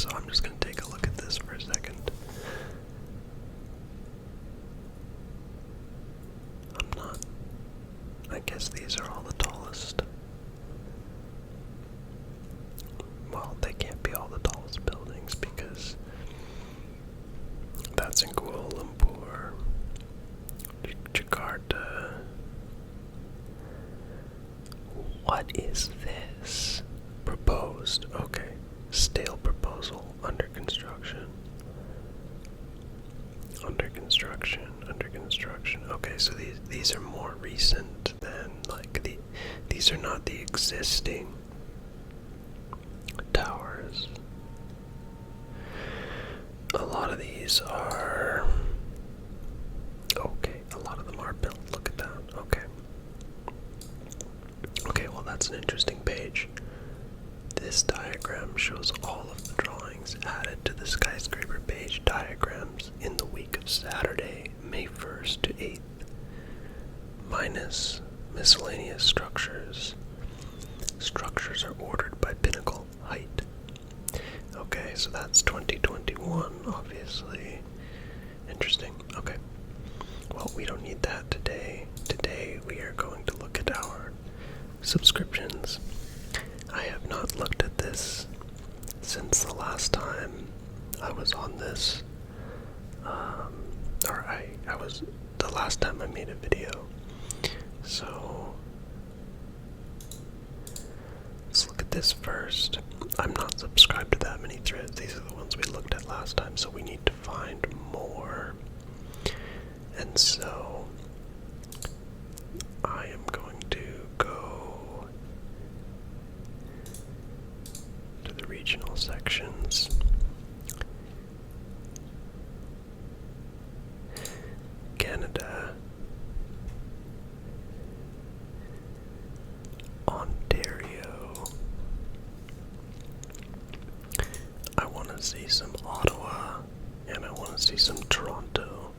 so I'm just going to take a look at this for a second. I guess these are all the tallest. Well, they can't be all the tallest buildings because that's in Kuala Lumpur, Jakarta. What is this? Proposed. Okay. Stale proposal. Under construction. Under construction. Under construction. Okay, so these are more recent than these are not the existing towers. A lot of these are okay, a lot of them are built. Look at that. Okay. Okay, well that's an interesting page. This diagram shows all of the drawings added to the skyscraper page diagrams in the week of Saturday, May 1st to 8th, minus miscellaneous structures. Structures are ordered by pinnacle height. Okay, so that's 2021, obviously. Interesting. Okay. Well, we don't need that today. Today we are going to look at our subscriptions. I have not looked at this since the last time I was on this. The last time I made a video. So, let's look at this first. I'm not subscribed to that many threads. These are the ones we looked at last time, so we need to find more. And so, I am going to go to the regional sections. Canada, Ontario. I want to see some Ottawa, and I want to see some Toronto.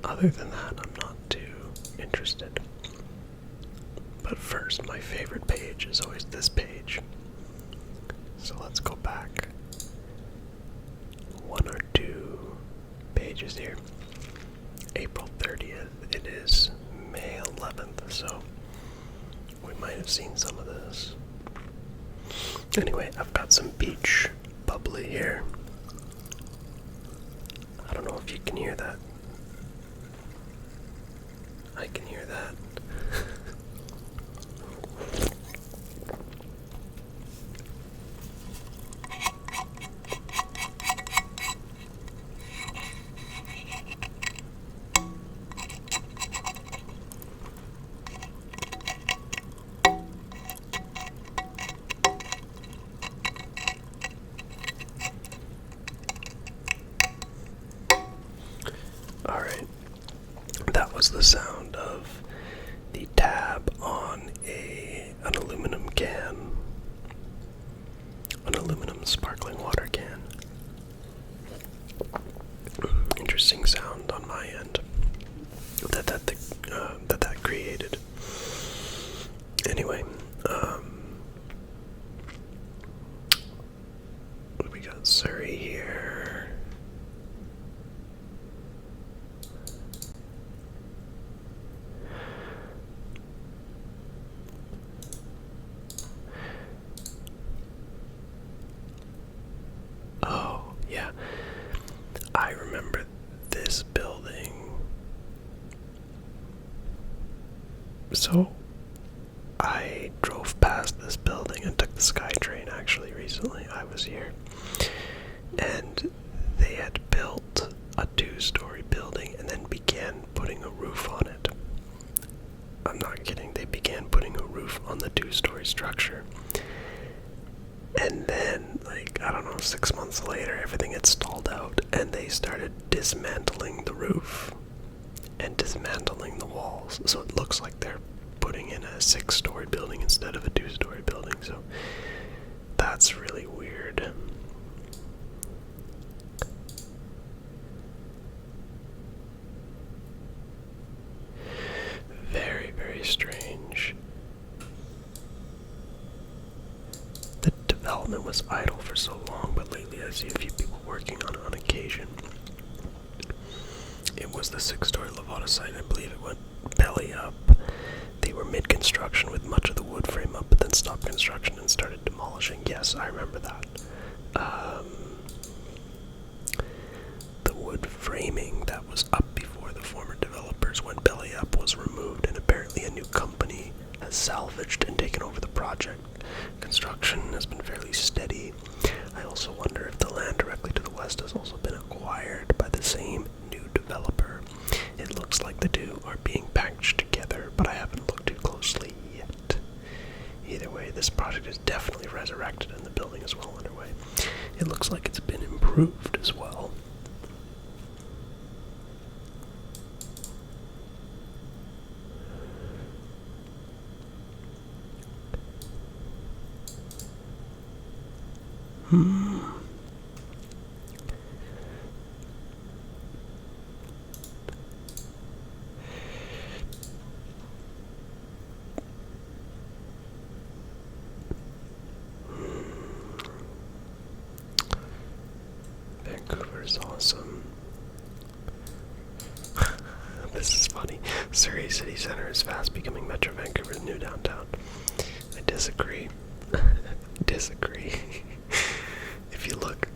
Other than that, I'm not too interested. But first, my favorite page is always this page. So let's go back one or two pages here. April 30th, it is May 11th, so we might have seen some of this. Anyway, I've got some beach bubbly here. I don't know if you can hear that. I can hear that. Alright, that was the sound of the tab on an aluminum can, an aluminum sparkling water can. Interesting sound on my end that created. Anyway, we got Surrey here. Oh, yeah. I remember this building. So, I drove past this building and took the SkyTrain actually recently. I was here. And they had built a 2-story building and then began putting a roof on it. I'm not kidding. They began putting a roof on the 2-story structure. And then, 6 months later, everything had stalled out, and they started dismantling the roof and dismantling the walls. So it looks like they're putting in a 6-story building instead of a 2-story building. So that's really weird. Very, very strange. The development was idle for so long, but lately see a few people working on occasion. It was the 6-story Levada site. I believe it went belly up. They were mid-construction with much of the wood frame up, but then stopped construction and started demolishing. Yes, I remember that. The wood framing that was up before the former developers went belly up was removed, and apparently a new company has salvaged and taken over the project. Construction has been fairly steady. I also wonder if the land directly to the west has also been acquired by the same new developer. It looks like the two are being packaged together, but I haven't looked too closely yet. Either way, this project is definitely resurrected and the building is well underway. It looks like it's been improved as well. Vancouver is awesome. This is funny. Surrey City Centre is fast becoming Metro Vancouver's new downtown. I disagree. Disagree. If you look,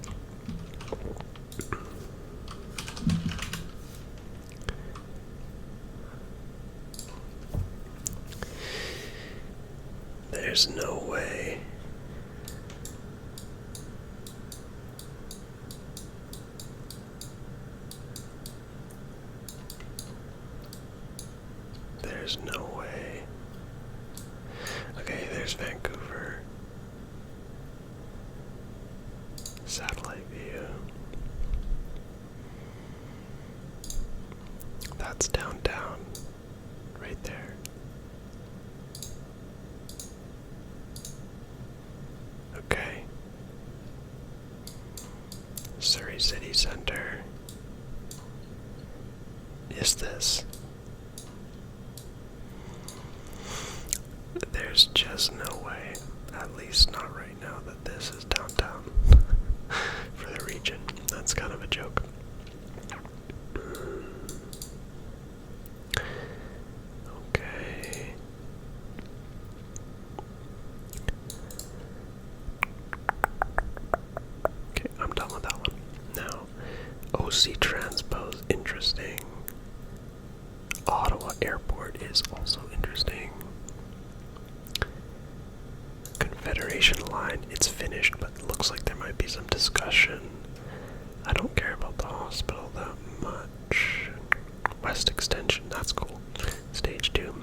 there's no way. There's no way. Okay, there's Vancouver. Satellite view. That's downtown. Right there. Okay. Surrey City Centre is this. There's just no way, at least not right now, that this is downtown for the region. That's kind of a joke. Okay. Okay, I'm done with that one. Now, OC Transpose, interesting. Ottawa Airport is also interesting. Confederation Line, it's finished, but it looks like there might be some discussion. I don't care about the hospital that much. West Extension, that's cool. Stage 2.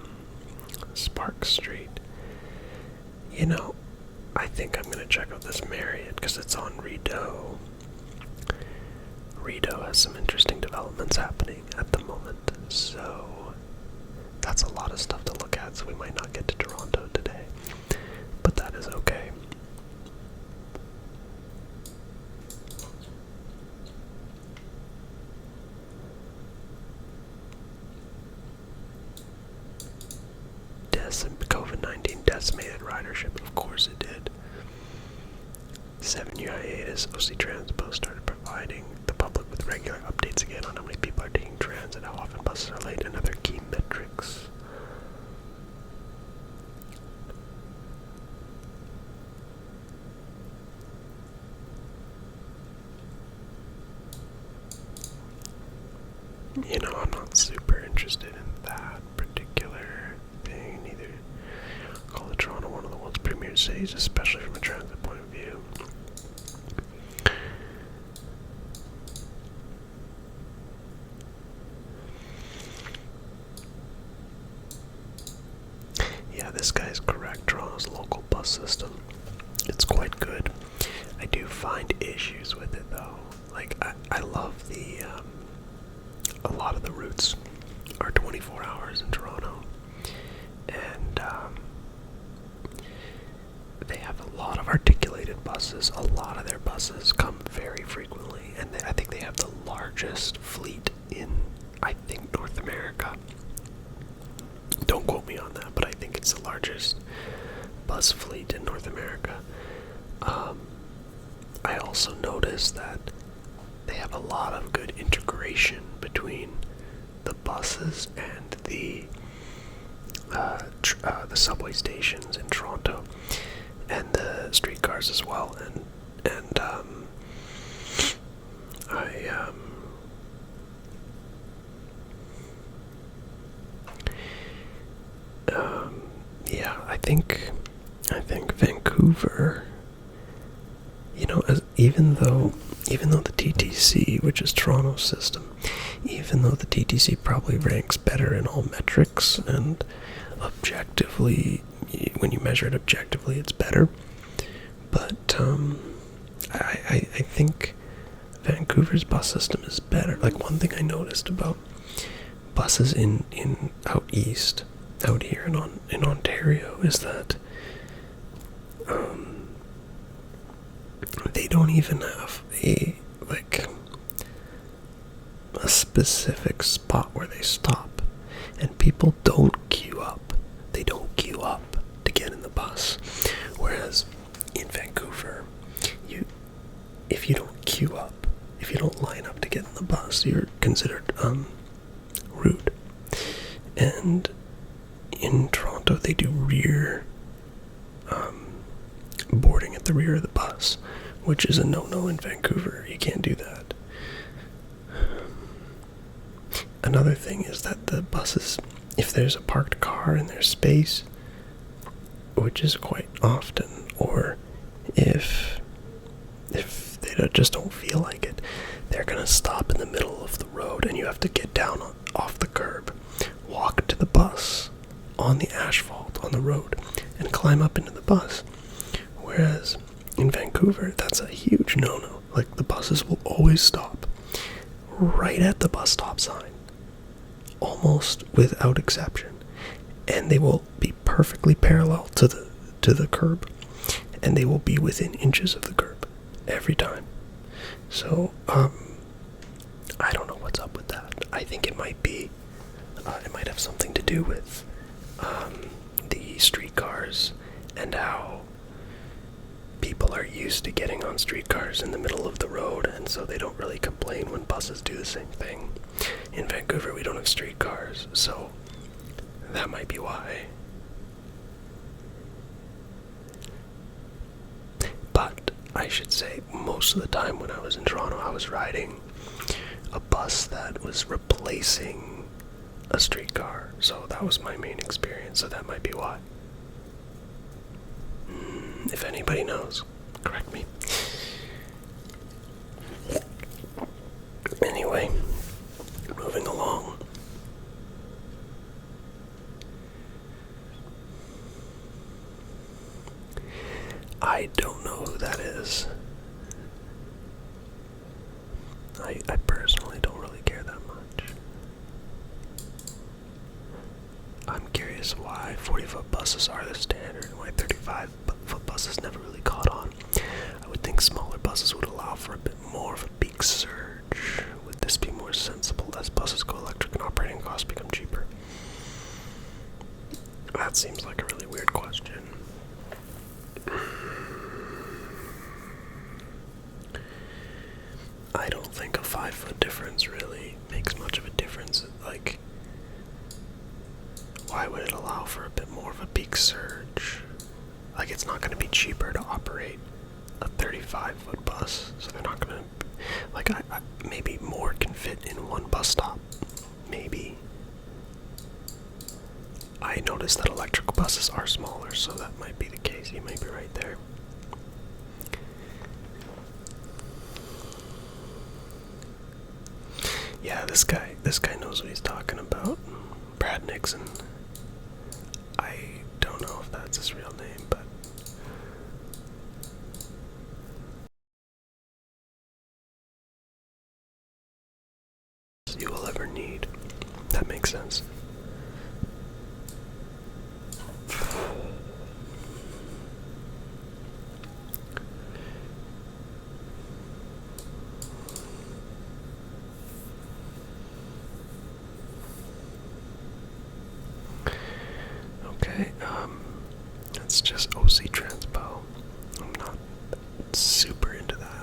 Spark Street. You know, I think I'm going to check out this Marriott because it's on Rideau. Rideau has some interesting developments happening at the moment, so that's a lot of stuff to look at, so we might not get to Toronto today. But that is okay. COVID-19 decimated ridership. Of course it did. 7-year hiatus. OC Transpose started providing the public with regular updates again on how many people are taking transit, how often buses are late, and other key metrics. You know, I'm not super interested in that particular thing either. Call the Toronto one of the world's premier cities, especially from a transit point of view. Yeah, this guy's correct. Toronto's local bus system, it's quite good. I do find issues with it though. Like, I love the a lot of the routes are 24 hours in Toronto, and they have a lot of articulated buses. A lot of their buses come very frequently, and I think they have the largest fleet in, I think, North America. Don't quote me on that, but I think it's the largest bus fleet in North America. I also noticed that they have a lot of good integration between the buses and the subway stations in Toronto, and the streetcars as well. I think Vancouver, even though the TTC, which is Toronto's system, even though the TTC probably ranks better in all metrics, and objectively, when you measure it objectively, it's better, but I think Vancouver's bus system is better. Like, one thing I noticed about buses in out east, out here in Ontario, is that they don't even have a specific spot where they stop, and people don't queue up. They don't queue up to get in the bus, whereas in Vancouver, if you don't queue up, if you don't line up to get in the bus, you're considered rude. And in Toronto, they do rear boarding at the rear of the bus, which is a no-no in Vancouver. You can't do that. Another thing is that the buses, if there's a parked car and there's space, which is quite often, or if they just don't feel like it, they're gonna stop in the middle of the road, and you have to get down off the curb, walk to the bus on the asphalt on the road, and climb up into the bus. Whereas in Vancouver, that's a huge no-no. Like, the buses will always stop right at the bus stop sign, almost without exception, and they will be perfectly parallel to the curb, and they will be within inches of the curb every time. So I don't know what's up with that. I think it might be it might have something to do with the streetcars and how people are used to getting on streetcars in the middle of the road, and so they don't really complain when buses do the same thing. In Vancouver, we don't have streetcars, so that might be why. But I should say, most of the time when I was in Toronto, I was riding a bus that was replacing a streetcar, so that was my main experience, so that might be why. If anybody knows, correct me. Anyway, moving along. I don't know who that is. I personally don't really care that much. I'm curious why 40-foot buses are the standard and why 35-foot buses never really caught on. I would think smaller buses would allow for a bit more of a peak surge. Would this be more sensible as buses go electric and operating costs become cheaper? That seems like a really weird question. I don't think a 5-foot difference really makes much of a difference. Like, why would it allow for a bit more of a peak surge? Like, it's not going to be cheaper to operate a 35-foot bus, so they're not going to, like, maybe more can fit in one bus stop. Maybe. I noticed that electric buses are smaller, so that might be the case. You may be right there. Yeah, this guy knows what he's talking about. Brad Nixon. I don't know if that's his real name, but you will ever need. That makes sense. Okay, that's just OC Transpo. I'm not super into that.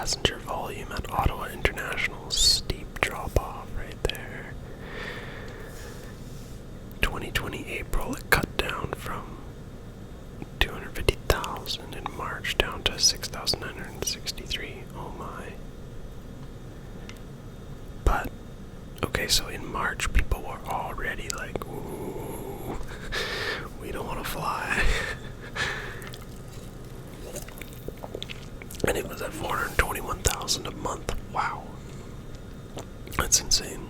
passenger volume at Ottawa International, steep drop off right there. 2020 April, it cut down from 250,000 in March down to 6,963. Oh my. But, okay, so in March, people were already like, ooh, we don't want to fly. And it was at 421,000 a month. Wow. That's insane.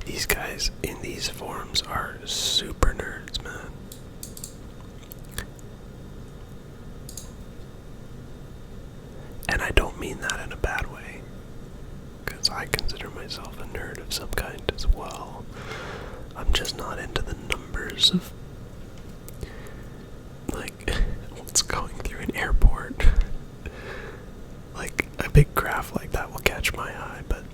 These guys in these forums are super nerds, man. And I don't mean that in a bad way, because I consider myself a nerd of some kind as well. I'm just not into the numbers of, like, what's going through an airport. Like, a big graph like that will catch my eye, but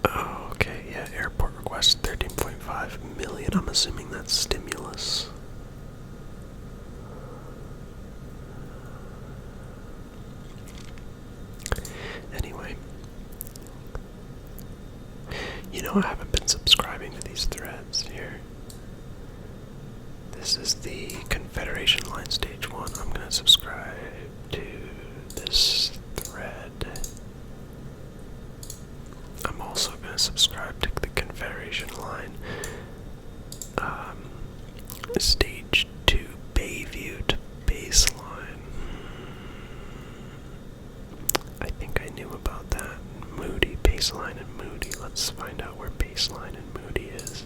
oh, okay, yeah, airport request 13.5 million. I'm assuming that's stimulus. Anyway, you know, I haven't been subscribing to these threads here. This is the Confederation Line Stage 1. I'm going to subscribe to this thread. I'm also going to subscribe to the Confederation Line Stage 2 Bayview to Baseline. I think I knew about that. Moody, Baseline and Moody. Let's find out where Baseline and Moody is.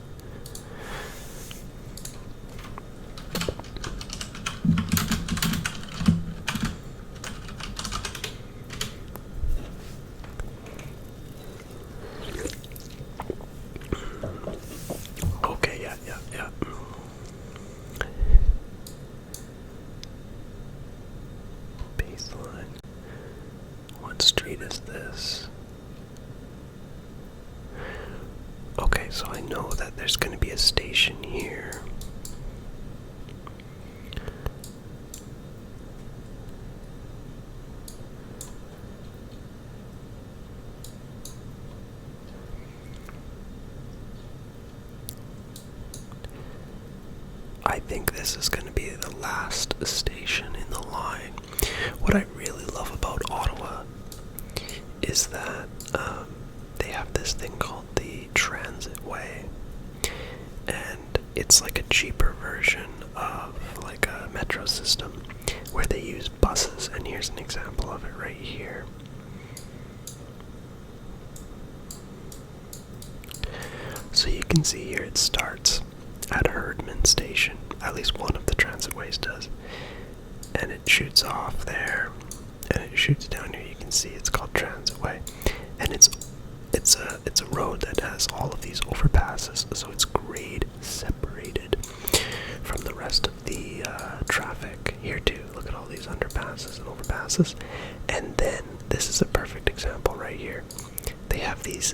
Okay, yeah. Baseline. What street is this? Okay, so I know that there's going to be a station here. I think this is going to be the last station in the line. What I really love about Ottawa is that they have this thing called the transitway, and it's like a cheaper version of like a metro system where they use buses, and here's an example of it right here. So you can see here it starts at Herdman Station, at least one of the transitways does, and it shoots off there, and it shoots down here. You can see it's called Transitway, and it's a road that has all of these overpasses, so it's grade separated from the rest of the traffic here too. Look at all these underpasses and overpasses, and then this is a perfect example right here. They have these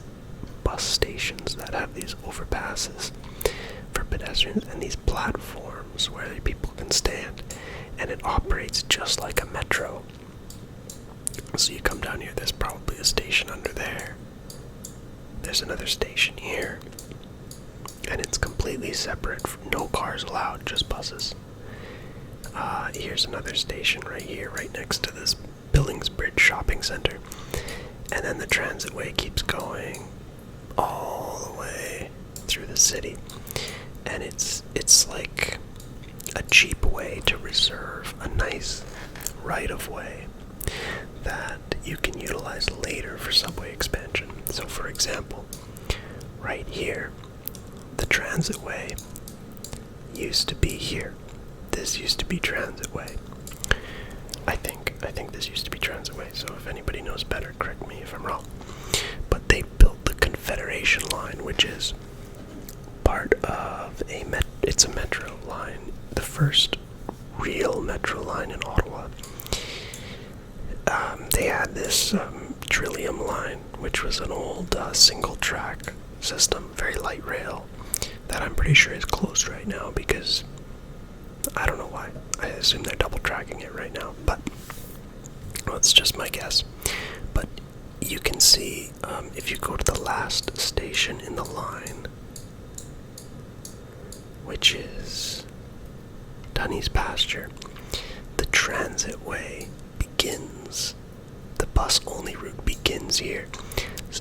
bus stations that have these overpasses for pedestrians and these platforms where people can stand, and it operates just like a metro. So you come down here, there's probably a station under there. There's another station here, and it's completely separate. No cars allowed, just buses. Here's another station right here, right next to this Billingsbridge shopping center, and then the transitway keeps going all the way through the city, and it's like a cheap way to reserve a nice right-of-way that you can utilize later for subway expansion. So for example, right here, the transitway used to be here. This used to be transitway. I think this used to be transitway, so if anybody knows better, correct me if I'm wrong. But they built the Confederation Line, which is part of it's a metro line, the first real metro line in Ottawa. They had this Trillium line, which was an old single track system, very light rail, that I'm pretty sure is closed right now because I don't know why. I assume they're double tracking it right now, but well, it's just my guess. But you can see, if you go to the last station in the line, which is Dunny's Pasture, the transitway begins. The bus-only route begins here,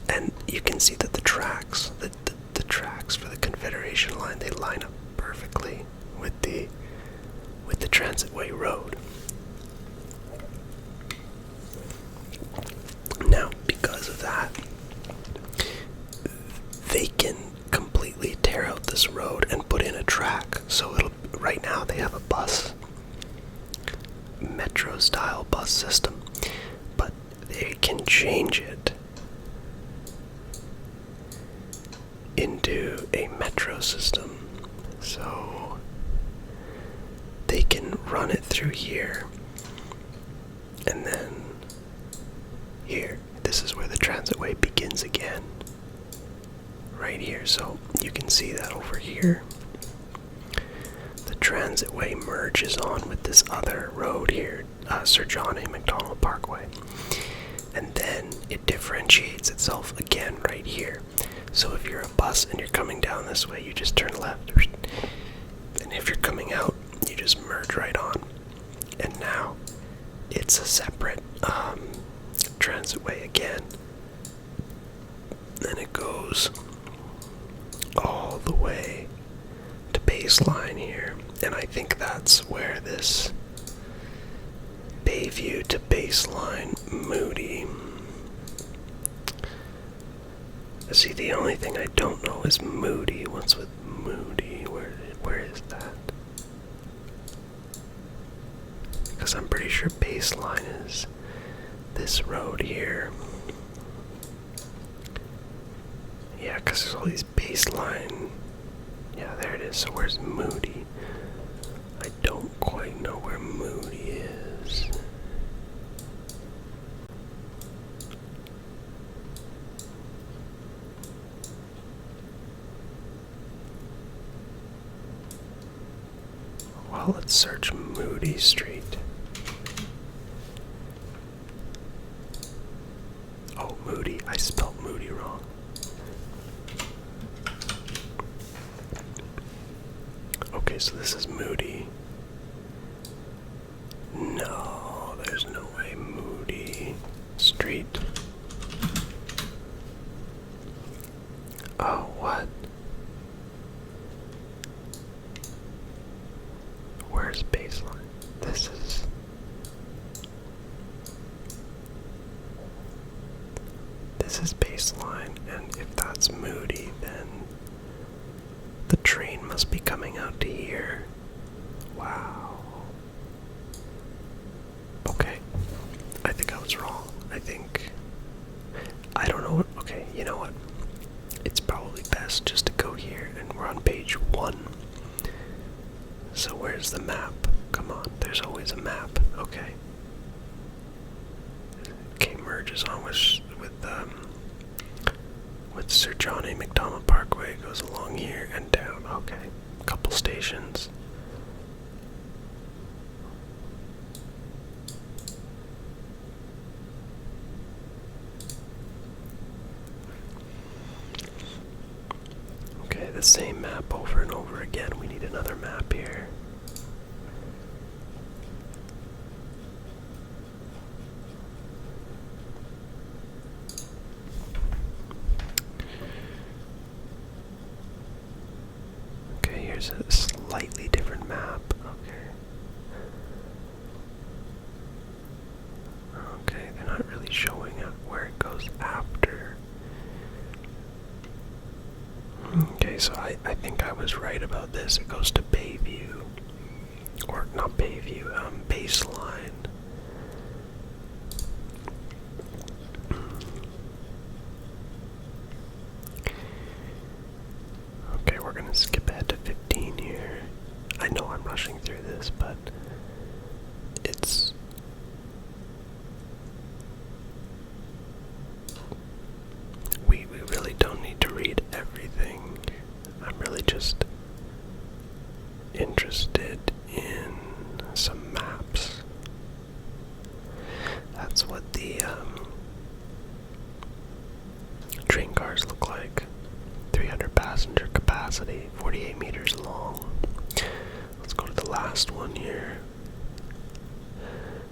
and you can see that the tracks, the tracks for the Confederation line, they line up perfectly with the transitway road. Now, because of that, they can completely tear out this road and put in a track. So right now they have a metro-style bus system, but they can change it into a metro system. So they can run it through here, and then here. This is where the transitway begins again. Right here. So you can see that over here. The transitway merges on with this other road here, Sir John A. Macdonald Parkway. And then it differentiates itself again right here. So if you're a bus and you're coming down this way, you just turn left. And if you're coming out, you just merge right on. And now it's a separate transitway again. And it goes all the way to Baseline here. And I think that's where this Bayview to Baseline Moody. See, the only thing I don't know is Moody. What's with Moody? Where is that? Because I'm pretty sure Baseline is this road here. Yeah, because there's all these Baseline. Yeah, there it is. So where's Moody? I don't quite know where Moody is. Well, let's search Moody Street. Oh, Moody. I spelled Moody wrong. Okay, so this is Moody. No, there's no way. Moody Street. Oh, what? Where's Baseline? This is Baseline, and if that's Moody, then the train must be coming out to here. Wow. Okay. I think I was wrong. I don't know what. Okay, you know what? It's probably best just to go here, and we're on page 1. So where's the map? Come on, there's always a map. Okay. Okay, merges on with Sir John A. Macdonald Parkway. Goes along here and down. Okay, couple stations. Okay, the same map over and over again. We need another map here. Okay, here's a slightly different map. Okay, they're not really showing up where it goes after. Okay, so I think I was right about this. It goes to Bayview. Or not Bayview, Baseline. Okay, we're gonna skip ahead to 15 here. I know I'm rushing through this, but it's... We really don't need to read everything. I'm really just interested in capacity, 48 meters long. Let's go to the last one here.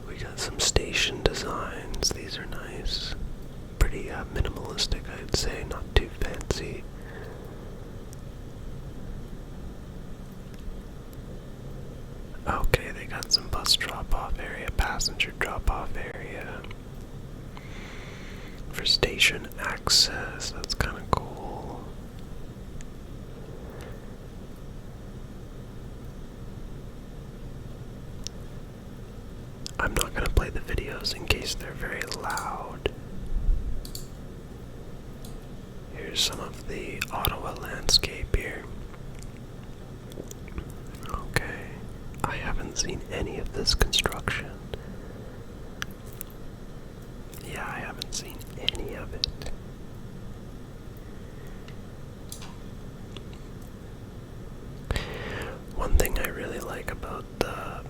We got some station designs. These are nice. Pretty minimalistic, I'd say, not too fancy. Okay, they got some bus drop-off area, passenger drop-off area. For station access, that's kind of cool. I'm not going to play the videos in case they're very loud. Here's some of the Ottawa landscape here. Okay, I haven't seen any of this construction. Yeah, I haven't seen any of it. One thing I really like about the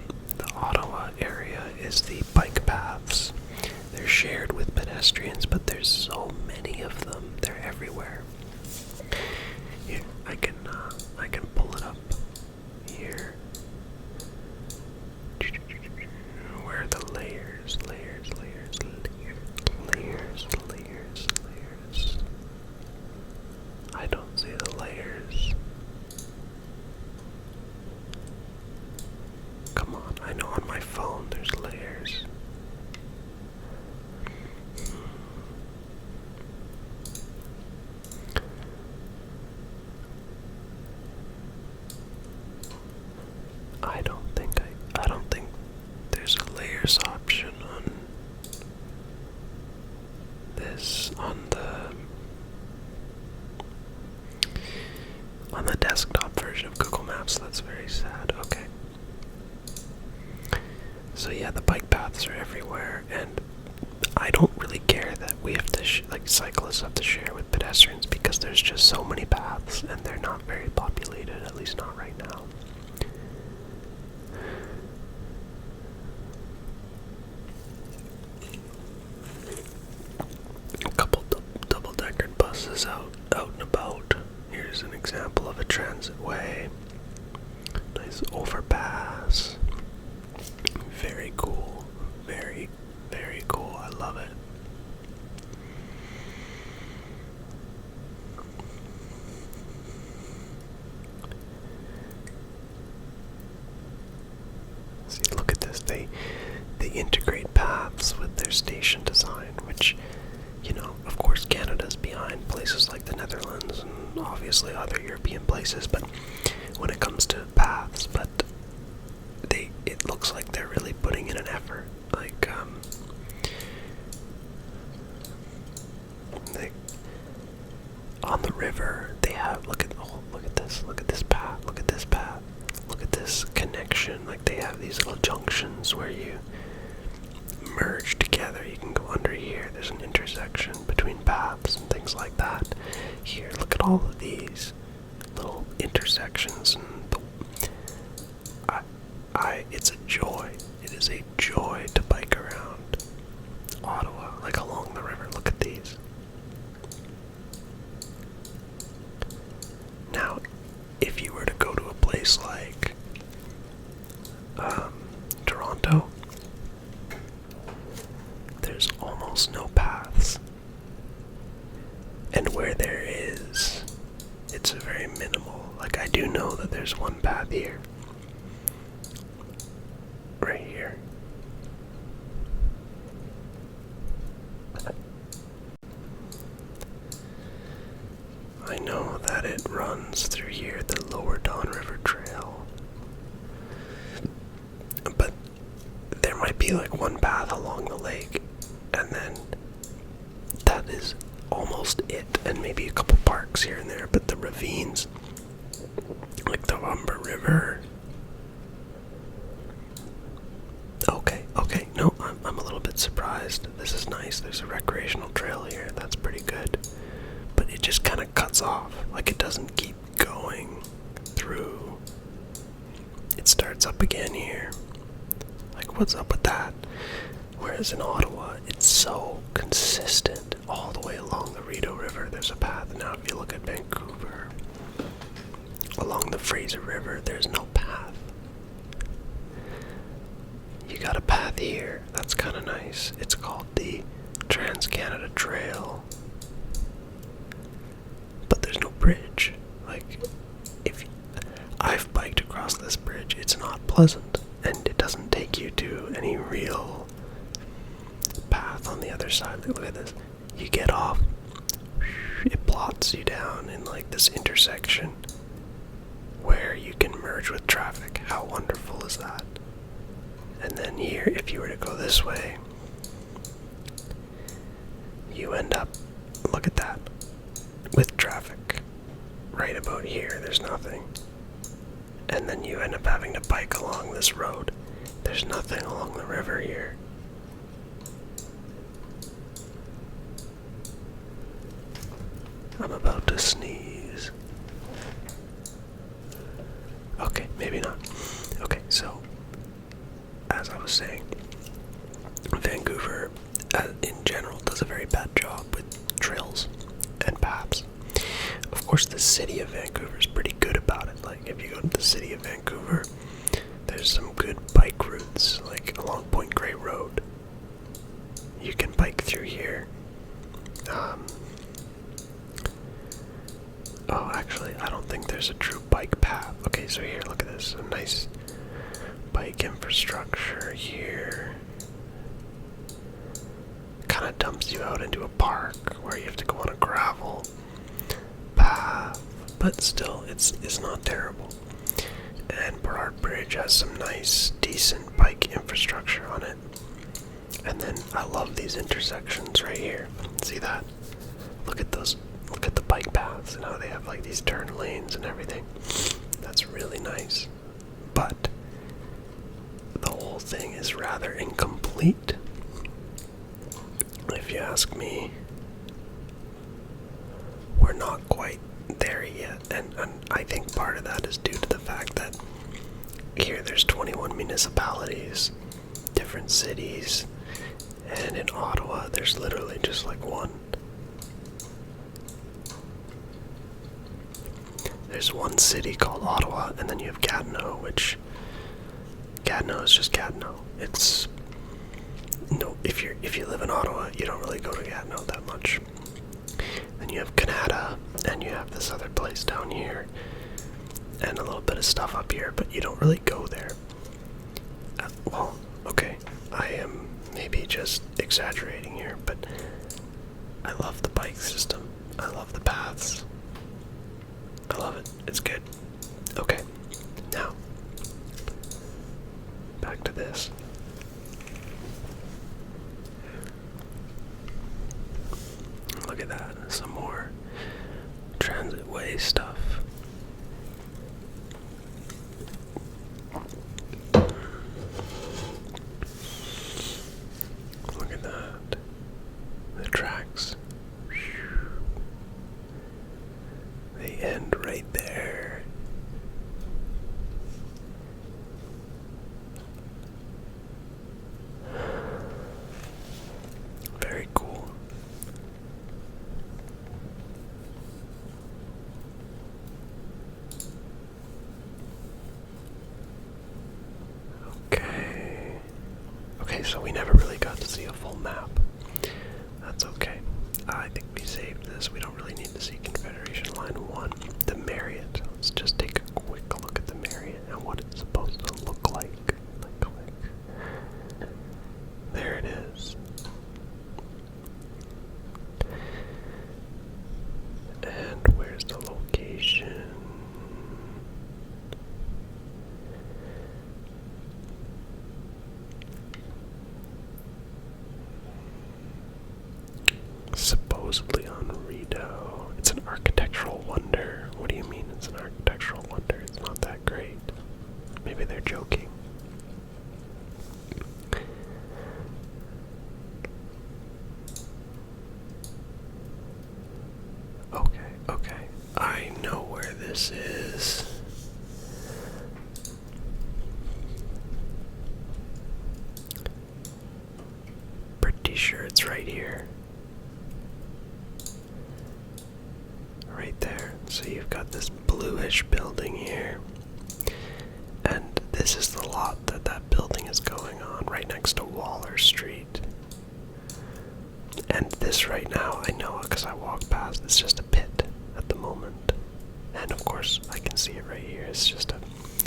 Ottawa area is the bike paths. They're shared with pedestrians, but there's so many of them. They're everywhere. Here, I can pull it up here. Where are the layers? I don't see the layers. Come on, I know on my phone there's layers. I don't think there's a layers option on this on the desktop version of Google Maps. That's very sad. Okay. So yeah, the bike paths are everywhere, and I don't really care that we have to, cyclists have to share with pedestrians because there's just so many paths, and they're not very populated, at least not right now. A couple double-decker buses out and about. Here's an example of a transitway. Nice overpass. Very cool. Very, very cool. I love it. See, look at this. They integrate paths with their station design, which, of course, Canada's behind places like the Netherlands and obviously other European places, but when it comes to paths, it looks like they're really putting in an effort. On the river, they have, look at this path, look at this connection. They have these little junctions where you merge together. You can go under here. There's an intersection between paths and things like that. Here, look at all of these little intersections, and it's a joy. It is a joy to bike around Ottawa, along the river. Look at these. Now, if you were to go to a place like Toronto, there's almost no paths. And where there is, it's very minimal. I do know that there's one path here. Right here. I know that it runs through here, the Lower Don River Trail. But there might be one path along the lake, and then that is almost it, and maybe a couple parks here and there, but the ravines, like the Humber River. Okay, no, I'm a little bit surprised. This is nice. There's a recreational trail here. That's pretty good. But it just kind of cuts off. It doesn't keep going through. It starts up again here. What's up with that? Whereas in Ottawa, it's so consistent all the way along the Rideau River. There's a path. Now, if you look at Vancouver, along the Fraser River, there's no path. You got a path here. That's kind of nice. It's called the Trans-Canada Trail. But there's no bridge. Like, if I've biked across this bridge, it's not pleasant, and it doesn't take you to any real path on the other side. Look at this. You get off, it plots you down in like this intersection where you can merge with traffic. How wonderful is that? And then here, if you were to go this way, you end up, look at that, with traffic. Right about here, there's nothing. And then you end up having to bike along this road. There's nothing along the river here. I'm about to sneeze. Okay, maybe not. Okay, so, as I was saying, Vancouver, in general, does a very bad job with trails and paths. Of course, the city of Vancouver is pretty good about it. Like, if you go to the city of Vancouver, there's some good bike routes, like along Point Grey Road. You can bike through here. Oh, actually, I don't think there's a true bike path. Okay, so here, look at this. A nice bike infrastructure here. Kind of dumps you out into a park where you have to go on a gravel path, but still, it's not terrible. And Burrard Bridge has some nice, decent bike infrastructure on it. And then I love these intersections right here. See that? Look at those. Look at the bike paths and how they have like these turn lanes and everything. That's really nice. But the whole thing is rather incomplete, if you ask me. We're not quite there yet, and I think part of that is due to the fact that here there's 21 municipalities, different cities, and in Ottawa there's literally just like one. There's one city called Ottawa, and then you have Gatineau, which Gatineau is just Gatineau. It's no, if you live in Ottawa, you don't really go to Gatineau that much. Then you have Canada, and you have this other place down here, and a little bit of stuff up here, but you don't really go there. Well, okay, I am maybe just exaggerating here, but I love the bike system. I love the paths. I love it. It's good. Okay, now, back to this. Look at that. Some more transitway stuff. Look at that. The tracks. They end right there. Very cool. Okay, so we never really got to see a full map. That's okay. I think we saved this. We don't really need to see Confederation Line 1. The Marriott. Let's just take a quick look at the Marriott and what it's supposed to look like. There it is. And where's the location? Supposedly on Rideau. It's an architectural wonder. What do you mean it's an architectural wonder? It's not that great. Maybe they're joking. Okay. I know where this is. Pretty sure it's right here. Right there. So you've got this bluish stylish building here. And this is the lot that building is going on, right next to Waller Street. And this right now, I know because I walk past, it's just a pit at the moment. And of course, I can see it right here. It's just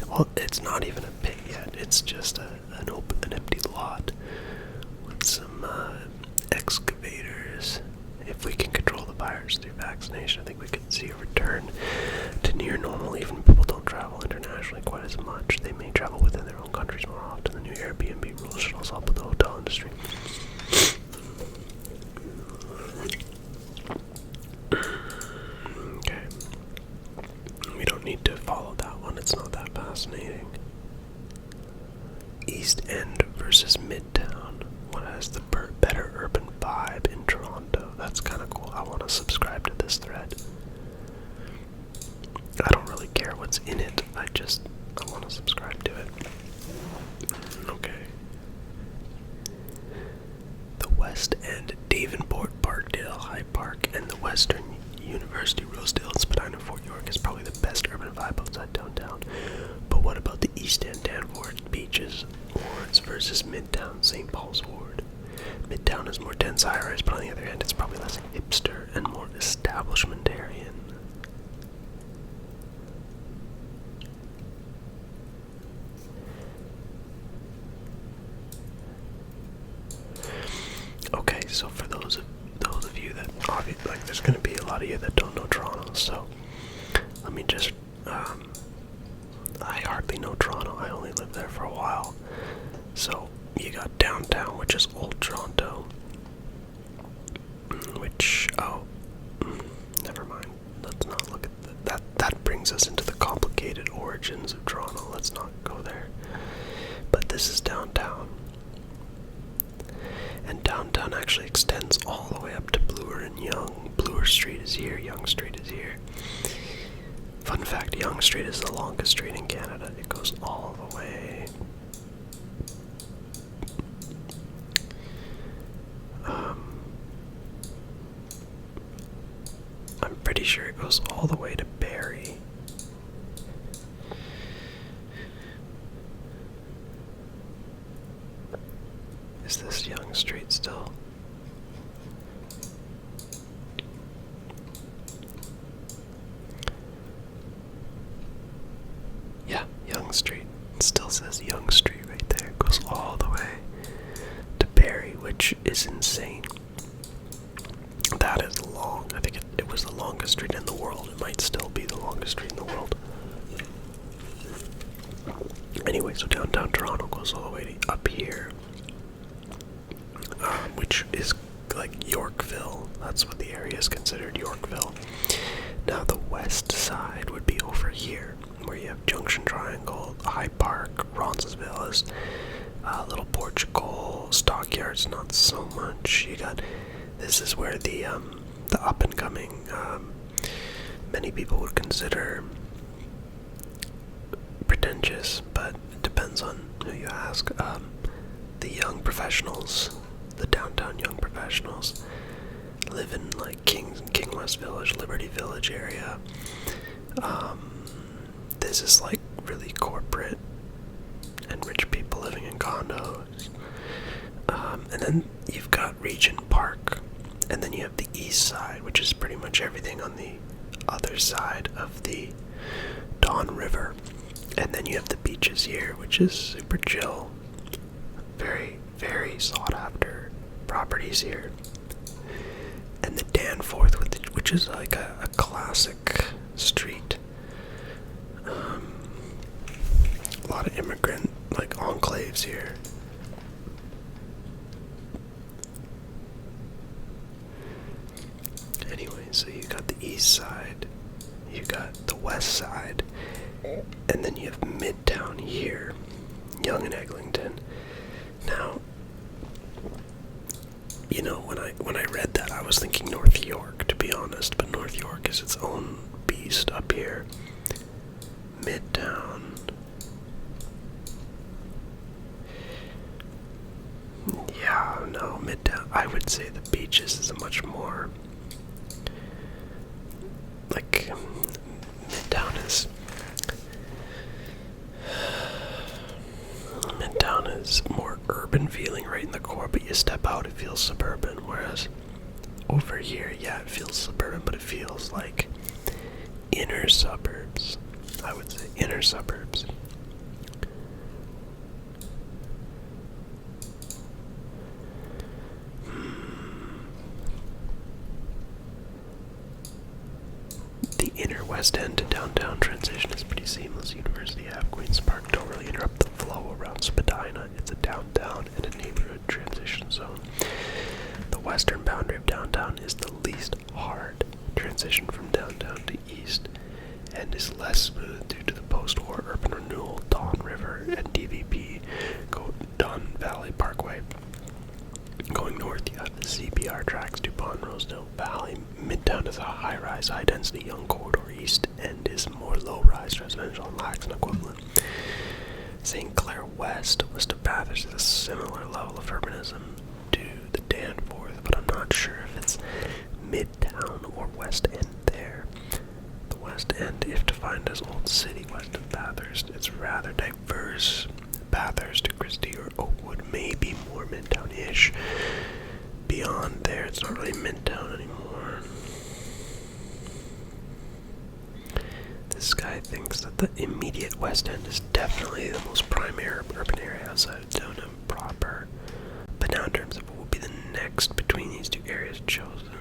well, it's not even a pit yet. It's just an empty lot with some excavators. If we can control the virus through vaccination, I think we could see a return to near normal. Even if people don't travel internationally quite as much, they may travel within their own countries more often. The new Airbnb rules should also help with the hotel industry. Okay. We don't need to follow that one. It's not that fascinating. East End versus Midtown. What has the better urban vibe in Toronto? That's kind of cool. I want to subscribe to this thread. I don't really care what's in it. I want to subscribe to it. Okay. The West End, Davenport, Parkdale, Hyde Park, and the Western University, Rosedale, and Spadina, Fort York is probably the best urban vibe outside downtown. But what about the East End, Danforth, Beaches, Wards versus Midtown, St. Paul's Ward? Midtown is more dense high-rise, but on the other hand, it's probably less hipster and more establishmentarian. Okay, so for those of you that obviously, like, there's going to be a lot of you that don't know Toronto, so let me just, I hardly know Toronto. I only lived there for a while. So you got downtown, which is Old Toronto, which, never mind. Let's not look at that. That brings us into the complicated origins of Toronto. Let's not go there. But this is downtown. And downtown actually extends all the way up to Bloor and Yonge. Bloor Street is here, Yonge Street is here. Fun fact, Yonge Street is the longest street in Canada. It goes all the way. I'm pretty sure it goes all the way to Barrie. Is this Yonge Street still? Yeah, Yonge Street. It still says Yonge Street right there. It goes all the way to Barrie, which is insane. That is long. I think it was the longest street in the world. It might still be the longest street in the world. Anyway, so downtown Toronto goes all the way up here. Which is like Yorkville. That's what the area is considered, Yorkville. Now the west side would be over here, where you have Junction Triangle, Hyde Park, Roncesvalles is Little Portugal, Stockyards, not so much. This is where the up and coming, many people would consider pretentious, but it depends on who you ask. The young professionals, the downtown young professionals, live in like King West Village, Liberty Village area. This is like really corporate and rich people living in condos. And then you've got Regent Park, and then you have the east side, which is pretty much everything on the other side of the Don River. And then you have the beaches here, which is super chill. Very, very sought after properties here. And the Danforth, which is like a classic street. A lot of immigrant like enclaves here. Anyway, so you got the east side, you got the west side, and then you have Midtown here, Yonge and Eglinton. Now, you know, when I read that, I was thinking North York, to be honest, but North York is its own beast up here. Midtown. Yeah, no, Midtown. I would say the beaches is a much more, like, Midtown is has more urban feeling right in the core, but you step out, it feels suburban, whereas over here, yeah, it feels suburban, but it feels like inner suburbs. I would say inner suburbs. The inner West End to downtown transition is pretty seamless. University Ave, Queen's Park don't really interrupt the flow around Spadina. It's a downtown and a neighborhood transition zone. The western boundary of downtown is the least hard transition from downtown to east and is less smooth due to the post-war urban renewal, Don River, and DVP, Don Valley Parkway. Going north, you have the CBR tracks, DuPont, Rosedale Valley. Midtown is a high-rise, high-density young corridor. East End is more low-rise, residential, and lacks an equivalent. St. Clair west of Bathurst is a similar level of urbanism to the Danforth, but I'm not sure if it's Midtown or West End there. The West End, if defined as Old City west of Bathurst, it's rather diverse. Bathurst to Christie or Oakwood may be more Midtown-ish. Beyond there, it's not really Midtown anymore. This guy thinks that the immediate West End is definitely the most primary urban area outside of downtown proper. But now in terms of what would be the next between these two areas chosen,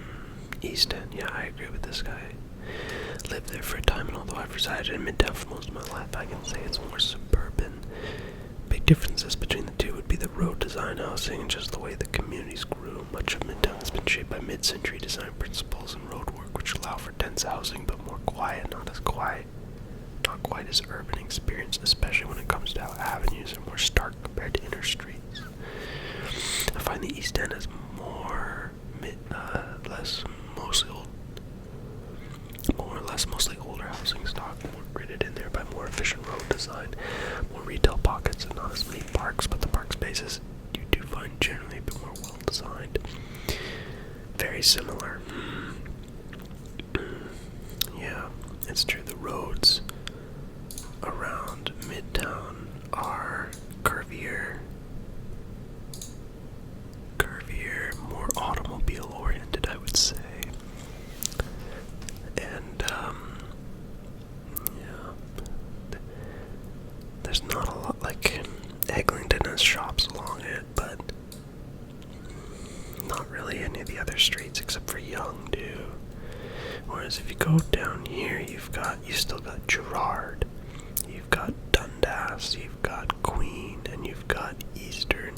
East End, yeah, I agree with this guy. Lived there for a time, and although I've resided in Midtown for most of my life, I can say it's more suburban. Big differences between the two would be the road design, housing, and just the way the communities grew. Much of Midtown has been shaped by mid-century design principles and road work, which allow for dense housing, but more quiet, not quite as urban experience, especially when it comes to how avenues are more stark compared to inner streets. I find the East End is mostly older housing stock, more gridded in there by more efficient road design, more retail pockets, and not as many parks, but the park spaces you do find generally a bit more well designed. Very similar. Yeah, it's true. The roads around Midtown are curvier, more automobile oriented, I would say. And yeah, there's not a lot, like Eglinton has shops along it, but not really any of the other streets except for Yonge do. Whereas if you go down here, you still got Gerrard, you've got Dundas, you've got Queen, and you've got Eastern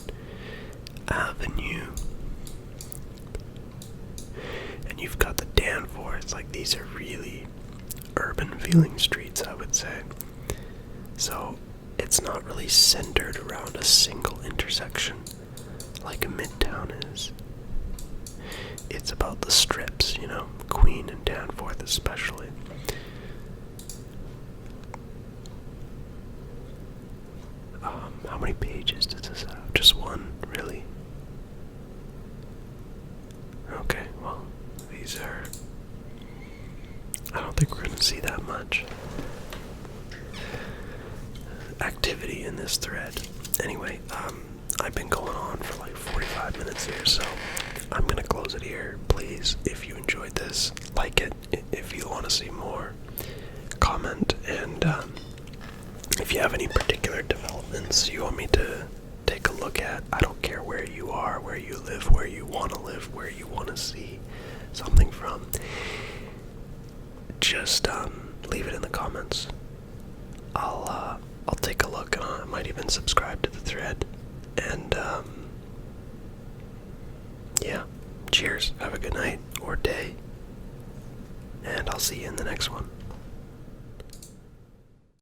Avenue, and you've got the Danforth. Like, these are really urban feeling streets, I would say. So it's not really centered around a single intersection like Midtown is. It's about the strips, Queen and Danforth especially. How many pages does this have? Just one, really? Okay, well, I don't think we're going to see that much activity in this thread. Anyway, I've been going on for like 45 minutes here, so I'm going to close it here. Please, if you enjoyed this, like it. If you want to see more, comment, and if you have any particular developments you want me to take a look at, I don't care where you are, where you live, where you want to live, where you want to see something from. Just leave it in the comments. I'll take a look, and I might even subscribe to the thread. And yeah, cheers. Have a good night or day, and I'll see you in the next one.